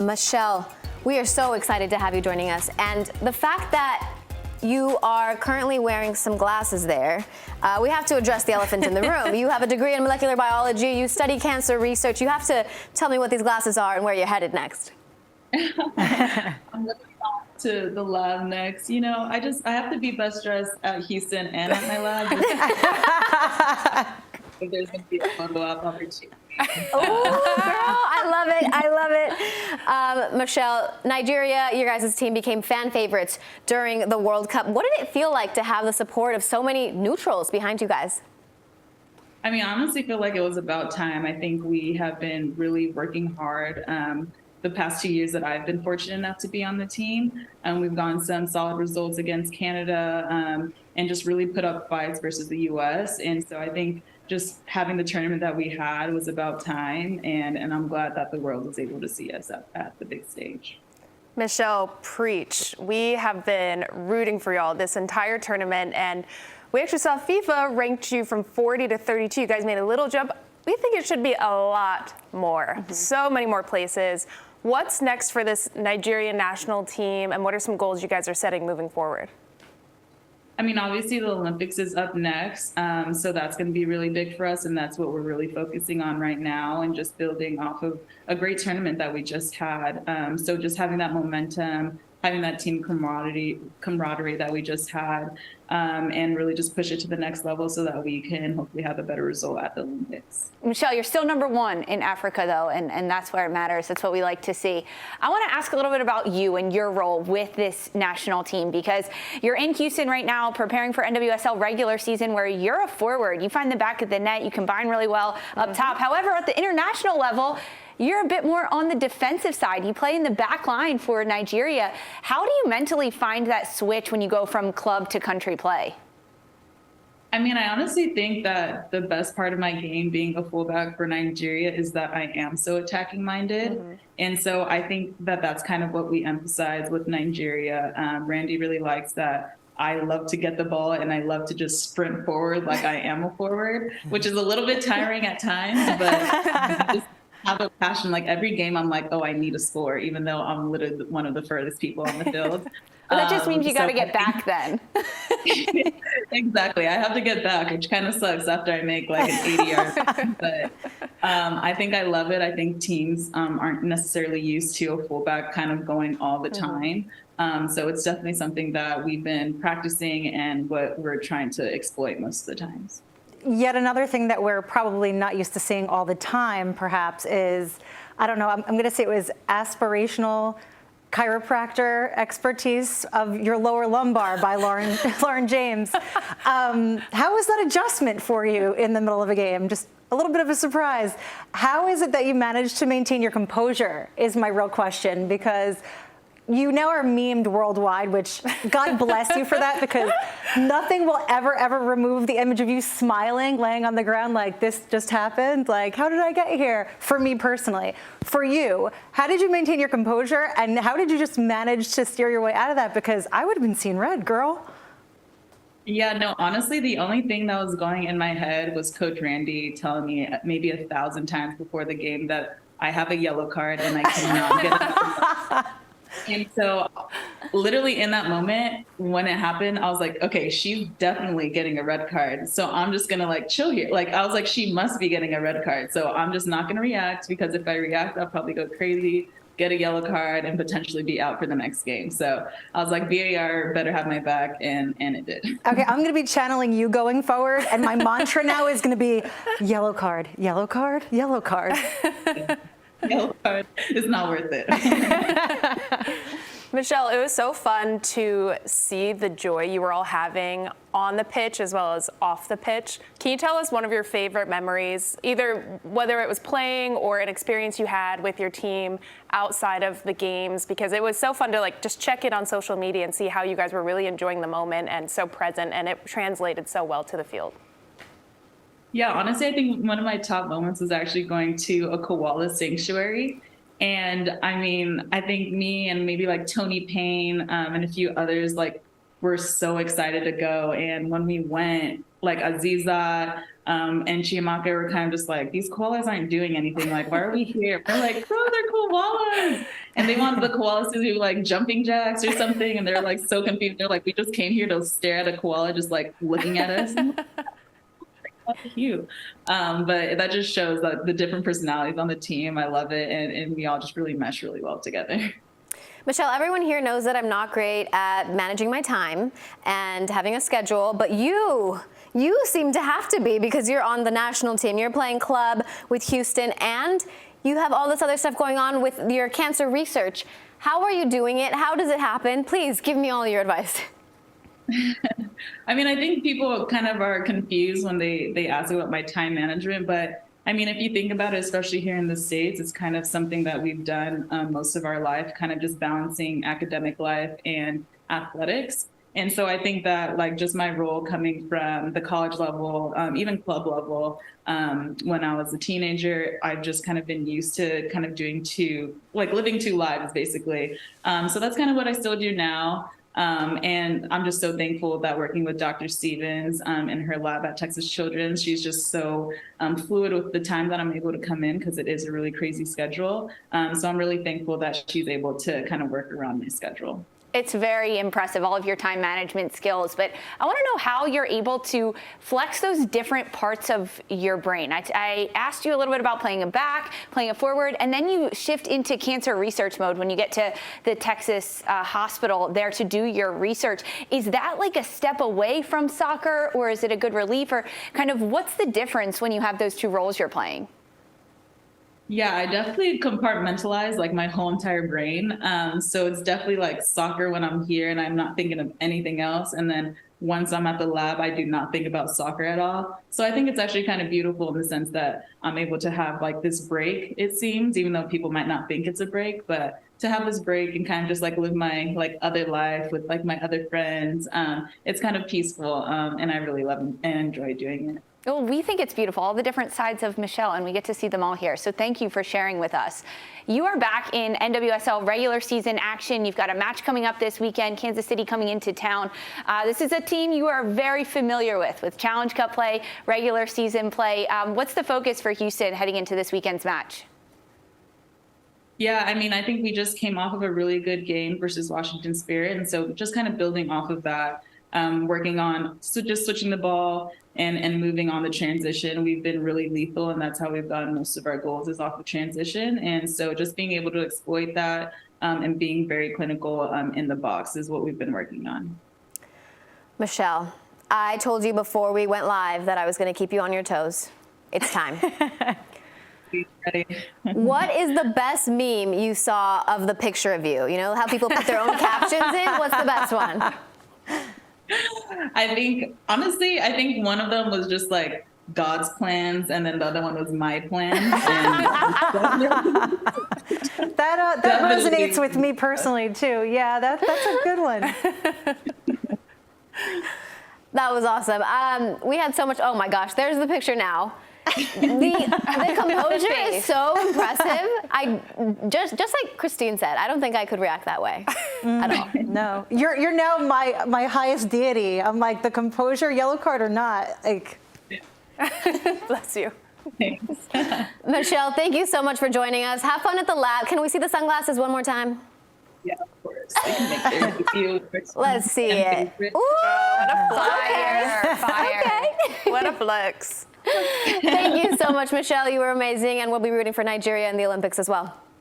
Michelle, we are so excited to have you joining us. And the fact that you are currently wearing some glasses there, we have to address the elephant in the room. You have a degree in molecular biology, you study cancer research. You have to tell me what these glasses are and where you're headed next. I'm looking off to the lab next. You know, I have to be best dressed at Houston and at my lab. If there's going to be a photo op opportunity. Oh, girl, I love it. I love it. Michelle, Nigeria, your guys' team became fan favorites during the World Cup. What did it feel like to have the support of so many neutrals behind you guys? I mean, I honestly feel like it was about time. I think we have been really working hard the past 2 years that I've been fortunate enough to be on the team. We've gotten some solid results against Canada and just really put up fights versus the U.S. And so I think just having the tournament that we had was about time, and I'm glad that the world was able to see us at the big stage. Michelle, preach. We have been rooting for y'all this entire tournament, and we actually saw FIFA ranked you from 40 to 32. You guys made a little jump. We think it should be a lot more, so many more places. What's next for this Nigerian national team, and what are some goals you guys are setting moving forward? I mean, obviously the Olympics is up next, so that's going to be really big for us, and that's what we're really focusing on right now, and just building off of a great tournament that we just had. So just having that momentum, having that team camaraderie that we just had, and really just push it to the next level so that we can hopefully have a better result at the Olympics. Michelle, you're still #1 in Africa, though, and that's where it matters. That's what we like to see. I want to ask a little bit about you and your role with this national team, because you're in Houston right now preparing for NWSL regular season, where you're a forward. You find the back of the net. You combine really well up top. However, at the international level, you're a bit more on the defensive side. You play in the back line for Nigeria. How do you mentally find that switch when you go from club to country play? I mean, I honestly think that the best part of my game being a fullback for Nigeria is that I am so attacking minded. And so I think that that's kind of what we emphasize with Nigeria. Randy really likes that I love to get the ball and I love to just sprint forward like I am a forward, which is a little bit tiring at times, but just have a passion. Like every game I'm like, oh, I need a score, even though I'm literally one of the furthest people on the field. Well, that just means you got to get back then. Exactly. I have to get back, which kind of sucks after I make like an 80-yard. But I think I love it. I think teams aren't necessarily used to a fullback kind of going all the time. So it's definitely something that we've been practicing and what we're trying to exploit most of the times. Yet another thing that we're probably not used to seeing all the time, perhaps, is, I don't know, I'm going to say it was aspirational chiropractor expertise of your lower lumbar by Lauren James. How was that adjustment for you in the middle of a game? Just a little bit of a surprise. How is it that you managed to maintain your composure is my real question, because you now are memed worldwide, which God bless you for that, because nothing will ever remove the image of you smiling, laying on the ground like this just happened. Like, how did I get here? For me personally. For you, how did you maintain your composure, and how did you just manage to steer your way out of that? Because I would have been seeing red, girl. Yeah, no, honestly, the only thing that was going in my head was Coach Randy telling me maybe 1,000 times before the game that I have a yellow card and I cannot get up. And so literally in that moment, when it happened, I was like, okay, she's definitely getting a red card. So I'm just going to like chill here. Like, I was like, she must be getting a red card. So I'm just not going to react, because if I react, I'll probably go crazy, get a yellow card, and potentially be out for the next game. So I was like, VAR better have my back, and it did. Okay, I'm going to be channeling you going forward, and my mantra now is going to be yellow card, yellow card, yellow card. Yellow card is not worth it. Michelle, it was so fun to see the joy you were all having on the pitch as well as off the pitch. Can you tell us one of your favorite memories, either whether it was playing or an experience you had with your team outside of the games? Because it was so fun to like just check it on social media and see how you guys were really enjoying the moment and so present, and it translated so well to the field. Yeah, honestly, I think one of my top moments was actually going to a koala sanctuary. And I mean, I think me and maybe like Tony Payne and a few others like were so excited to go. And when we went, like Aziza and Chiamaka were kind of just like, these koalas aren't doing anything. Like, why are we here? We're like, oh, they're koalas. And they wanted the koalas to do like jumping jacks or something. And they're like so confused. They're like, we just came here to stare at a koala just like looking at us. That's cute. But that just shows like the different personalities on the team. I love it. And we all just really mesh really well together. Michelle, everyone here knows that I'm not great at managing my time and having a schedule, but you seem to have to be, because you're on the national team. You're playing club with Houston, and you have all this other stuff going on with your cancer research. How are you doing it? How does it happen? Please give me all your advice. I mean, I think people kind of are confused when they ask about my time management, but I mean, if you think about it, especially here in the States, it's kind of something that we've done most of our life, kind of just balancing academic life and athletics. And so I think that like just my role coming from the college level, even club level, when I was a teenager, I've just kind of been used to kind of living two lives, basically. So that's kind of what I still do now. And I'm just so thankful that working with Dr. Stevens in her lab at Texas Children's, she's just so fluid with the time that I'm able to come in, because it is a really crazy schedule. So I'm really thankful that she's able to kind of work around my schedule. It's very impressive, all of your time management skills, but I want to know how you're able to flex those different parts of your brain. I asked you a little bit about playing a back, playing a forward, and then you shift into cancer research mode when you get to the Texas hospital there to do your research. Is that like a step away from soccer, or is it a good relief, or kind of what's the difference when you have those two roles you're playing? Yeah, I definitely compartmentalize like my whole entire brain. So it's definitely like soccer when I'm here and I'm not thinking of anything else. And then once I'm at the lab, I do not think about soccer at all. So I think it's actually kind of beautiful in the sense that I'm able to have like this break, it seems, even though people might not think it's a break, but to have this break and kind of just like live my like other life with like my other friends. It's kind of peaceful and I really love and enjoy doing it. Well, we think it's beautiful, all the different sides of Michelle, and we get to see them all here. So thank you for sharing with us. You are back in NWSL regular season action. You've got a match coming up this weekend, Kansas City coming into town. This is a team you are very familiar with Challenge Cup play, regular season play. What's the focus for Houston heading into this weekend's match? Yeah, I mean, I think we just came off of a really good game versus Washington Spirit. And so just kind of building off of that, working on just switching the ball and moving on the transition. We've been really lethal, and that's how we've gotten most of our goals is off of transition. And so just being able to exploit that and being very clinical in the box is what we've been working on. Michelle, I told you before we went live that I was going to keep you on your toes. It's time. Ready? What is the best meme you saw of the picture of you? You know how people put their own captions in? What's the best one? I think one of them was just like God's plans, and then the other one was my plans. And that resonates with me personally too. Yeah, that's a good one. That was awesome. We had so much. Oh my gosh, there's the picture now. The composure is so impressive. I just like Christine said, I don't think I could react that way at all. No, you're now my highest deity. I'm like, the composure, yellow card or not, like. Bless you. Thanks. Michelle, thank you so much for joining us. Have fun at the lab. Can we see the sunglasses one more time? Yeah, of course. I can make there with you. Let's see it. Ooh, What a fire. Fire. okay. What a flex. Thank you so much, Michelle. You were amazing, and we'll be rooting for Nigeria in the Olympics as well.